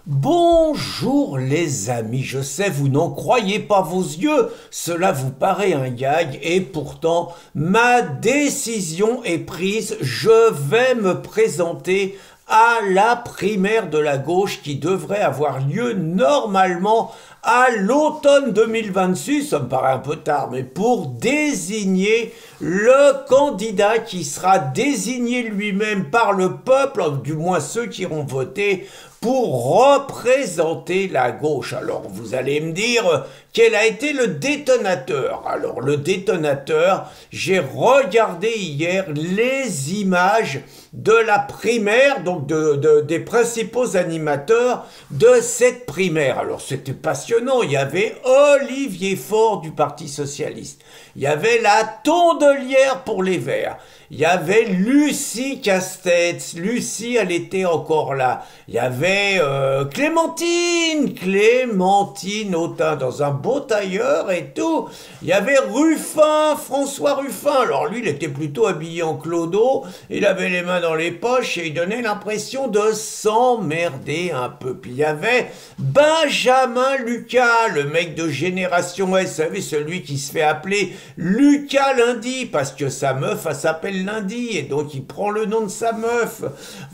Bonjour les amis, je sais vous n'en croyez pas vos yeux, cela vous paraît un gag et pourtant ma décision est prise, je vais me présenter à la primaire de la gauche qui devrait avoir lieu normalement à l'automne 2026, ça me paraît un peu tard, mais pour désigner le candidat qui sera désigné lui-même par le peuple, du moins ceux qui iront voter, pour représenter la gauche. Alors vous allez me dire quel a été le détonateur. Alors le détonateur, j'ai regardé hier les images de la primaire, donc des principaux animateurs de cette primaire. Alors c'était passionnant, il y avait Olivier Faure du Parti Socialiste, il y avait la Tondelière pour les Verts, il y avait Lucie Castex, Lucie elle était encore là, il y avait Clémentine Autain dans un beau tailleur et tout, il y avait Ruffin, François Ruffin, alors lui il était plutôt habillé en clodo, il avait les mains dans les poches et il donnait l'impression de s'emmerder un peu. Puis il y avait Benjamin Lucas, le mec de Génération S, vous savez, celui qui se fait appeler Lucas Lundi, parce que sa meuf, elle s'appelle Lundi, et donc il prend le nom de sa meuf.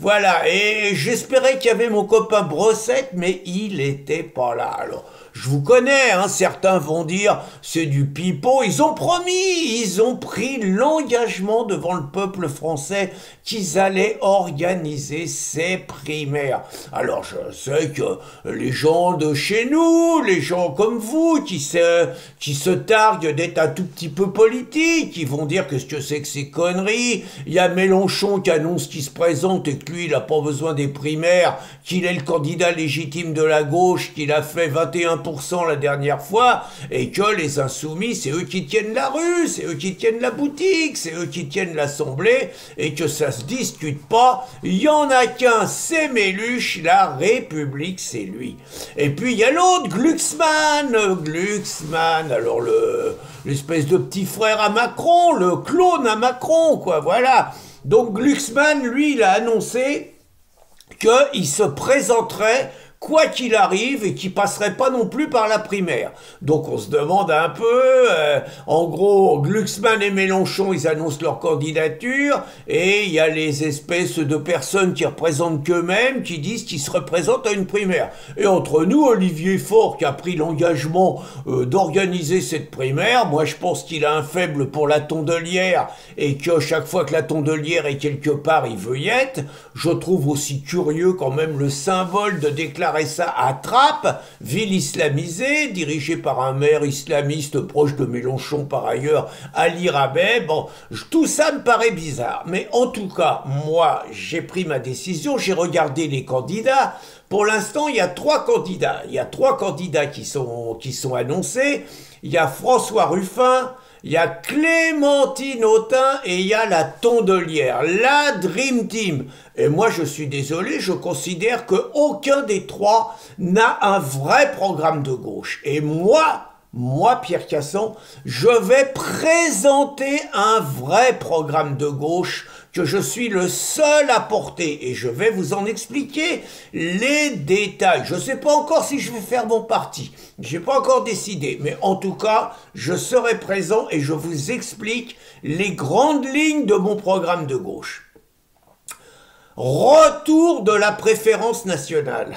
Voilà, et j'espérais qu'il y avait mon copain Brossette, mais il était pas là. Alors, je vous connais, hein, certains vont dire c'est du pipeau, ils ont promis, ils ont pris l'engagement devant le peuple français qu'ils allaient organiser ces primaires. Alors je sais que les gens de chez nous, les gens comme vous qui se targuent d'être un tout petit peu politiques, ils vont dire qu'est-ce que c'est que ces conneries, il y a Mélenchon qui annonce qu'il se présente et que lui il n'a pas besoin des primaires, qu'il est le candidat légitime de la gauche, qu'il a fait 21% la dernière fois, et que les insoumis, c'est eux qui tiennent la rue, c'est eux qui tiennent la boutique, c'est eux qui tiennent l'Assemblée, et que ça se discute pas, il y en a qu'un, c'est Méluche, la République, c'est lui. Et puis il y a l'autre, Glucksmann, alors l'espèce de petit frère à Macron, le clone à Macron, quoi, voilà. Donc Glucksmann, lui, il a annoncé qu'il se présenterait quoi qu'il arrive et qui passerait pas non plus par la primaire. Donc on se demande un peu, en gros, Glucksmann et Mélenchon, ils annoncent leur candidature et il y a les espèces de personnes qui représentent qu'eux-mêmes qui disent qu'ils se représentent à une primaire. Et entre nous, Olivier Faure qui a pris l'engagement d'organiser cette primaire, moi je pense qu'il a un faible pour la Tondelière et que chaque fois que la Tondelière est quelque part, il veut y être. Je trouve aussi curieux quand même le symbole de déclarer ça à Trappes, ville islamisée, dirigée par un maire islamiste proche de Mélenchon par ailleurs, Ali Rabet. Bon, tout ça me paraît bizarre. Mais en tout cas, moi, j'ai pris ma décision, j'ai regardé les candidats. Pour l'instant, il y a trois candidats. Il y a trois candidats qui sont annoncés. Il y a François Ruffin, il y a Clémentine Autain et il y a la Tondelière, la Dream Team. Et moi, je suis désolé, je considère qu'aucun des trois n'a un vrai programme de gauche. Et moi, Pierre Casson, je vais présenter un vrai programme de gauche que je suis le seul à porter et je vais vous en expliquer les détails. Je ne sais pas encore si je vais faire mon parti, je n'ai pas encore décidé, mais en tout cas, je serai présent et je vous explique les grandes lignes de mon programme de gauche. Retour de la préférence nationale.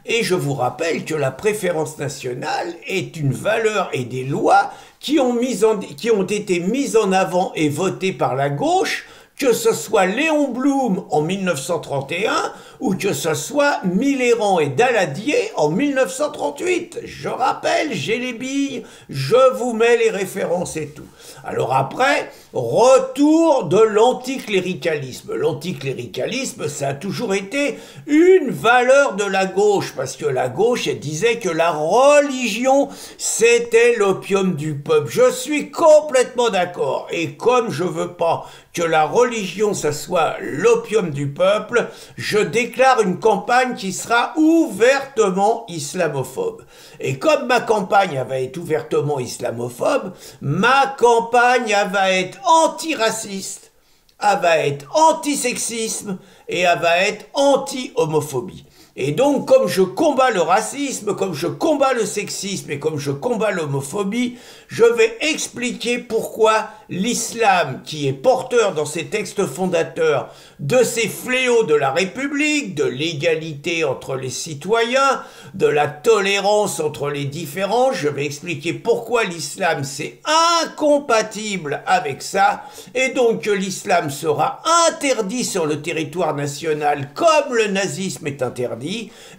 Et je vous rappelle que la préférence nationale est une valeur et des lois qui ont été mises en avant et votées par la gauche, que ce soit Léon Blum en 1931 ou que ce soit Millerand et Daladier en 1938. Je rappelle, j'ai les billes, je vous mets les références et tout. Alors après, retour de l'anticléricalisme. L'anticléricalisme, ça a toujours été une valeur de la gauche, parce que la gauche, elle disait que la religion, c'était l'opium du peuple. Je suis complètement d'accord. Et comme je veux pas que la religion, ça soit l'opium du peuple, je déclare une campagne qui sera ouvertement islamophobe. Et comme ma campagne va être ouvertement islamophobe, ma campagne va être antiraciste, elle va être antisexisme, et elle va être anti-homophobie. Et donc, comme je combats le racisme, comme je combats le sexisme et comme je combats l'homophobie, je vais expliquer pourquoi l'islam, qui est porteur dans ses textes fondateurs de ces fléaux de la République, de l'égalité entre les citoyens, de la tolérance entre les différents, je vais expliquer pourquoi l'islam c'est incompatible avec ça, et donc que l'islam sera interdit sur le territoire national comme le nazisme est interdit,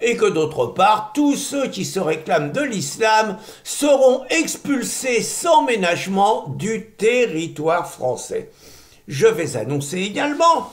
et que d'autre part, tous ceux qui se réclament de l'islam seront expulsés sans ménagement du territoire français. Je vais annoncer également,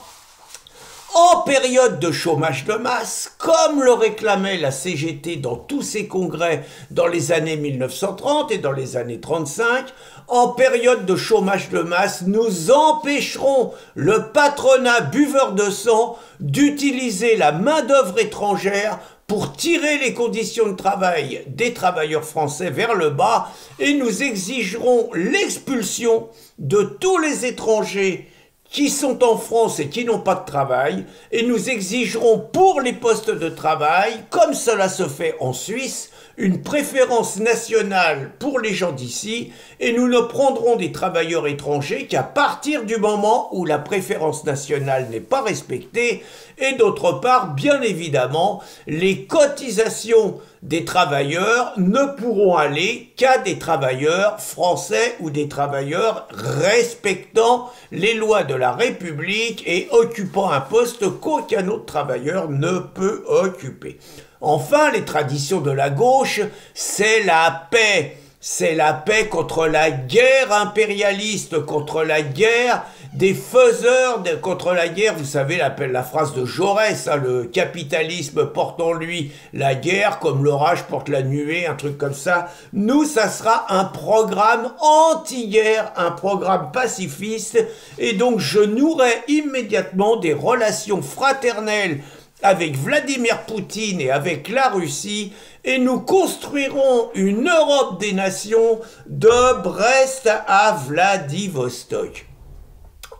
en période de chômage de masse, comme le réclamait la CGT dans tous ses congrès dans les années 1930 et dans les années 35, en période de chômage de masse, nous empêcherons le patronat buveur de sang d'utiliser la main-d'œuvre étrangère pour tirer les conditions de travail des travailleurs français vers le bas, et nous exigerons l'expulsion de tous les étrangers qui sont en France et qui n'ont pas de travail, et nous exigerons pour les postes de travail, comme cela se fait en Suisse, une préférence nationale pour les gens d'ici, et nous ne prendrons des travailleurs étrangers qu'à partir du moment où la préférence nationale n'est pas respectée, et d'autre part, bien évidemment, les cotisations des travailleurs ne pourront aller qu'à des travailleurs français ou des travailleurs respectant les lois de la République et occupant un poste qu'aucun autre travailleur ne peut occuper. Enfin, les traditions de la gauche, c'est la paix. C'est la paix contre la guerre impérialiste, contre la guerre des faiseurs, contre la guerre, vous savez, la phrase de Jaurès, hein, le capitalisme porte en lui la guerre, comme l'orage porte la nuée, un truc comme ça. Nous, ça sera un programme anti-guerre, un programme pacifiste, et donc je nouerai immédiatement des relations fraternelles avec Vladimir Poutine et avec la Russie, et nous construirons une Europe des nations de Brest à Vladivostok.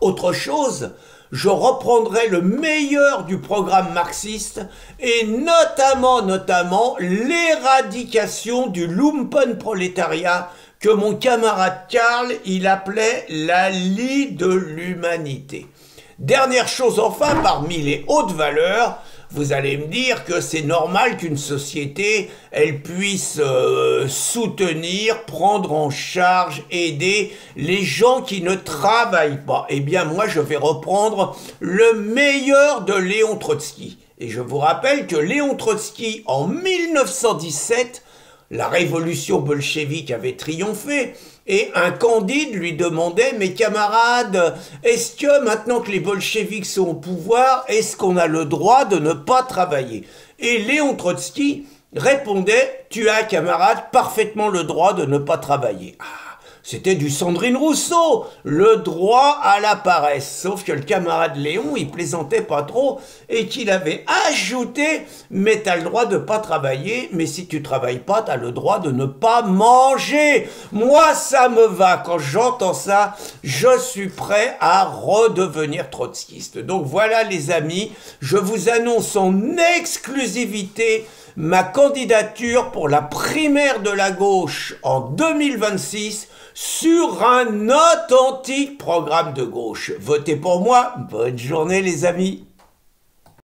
Autre chose, je reprendrai le meilleur du programme marxiste et notamment l'éradication du lumpenprolétariat que mon camarade Karl, il appelait la lie de l'humanité. Dernière chose enfin, parmi les hautes valeurs, vous allez me dire que c'est normal qu'une société, elle puisse soutenir, prendre en charge, aider les gens qui ne travaillent pas. Eh bien, moi, je vais reprendre le meilleur de Léon Trotsky. Et je vous rappelle que Léon Trotsky, en 1917, la révolution bolchevique avait triomphé, et un Candide lui demandait « Mes camarades, est-ce que maintenant que les bolcheviks sont au pouvoir, est-ce qu'on a le droit de ne pas travailler ?» Et Léon Trotsky répondait « Tu as, camarade, parfaitement le droit de ne pas travailler. » C'était du Sandrine Rousseau, le droit à la paresse. Sauf que le camarade Léon, il plaisantait pas trop et qu'il avait ajouté « Mais t'as le droit de pas travailler, mais si tu travailles pas, t'as le droit de ne pas manger. » Moi, ça me va. Quand j'entends ça, je suis prêt à redevenir trotskiste. Donc voilà les amis, je vous annonce en exclusivité ma candidature pour la primaire de la gauche en 2026 sur un authentique programme de gauche. Votez pour moi. Bonne journée les amis.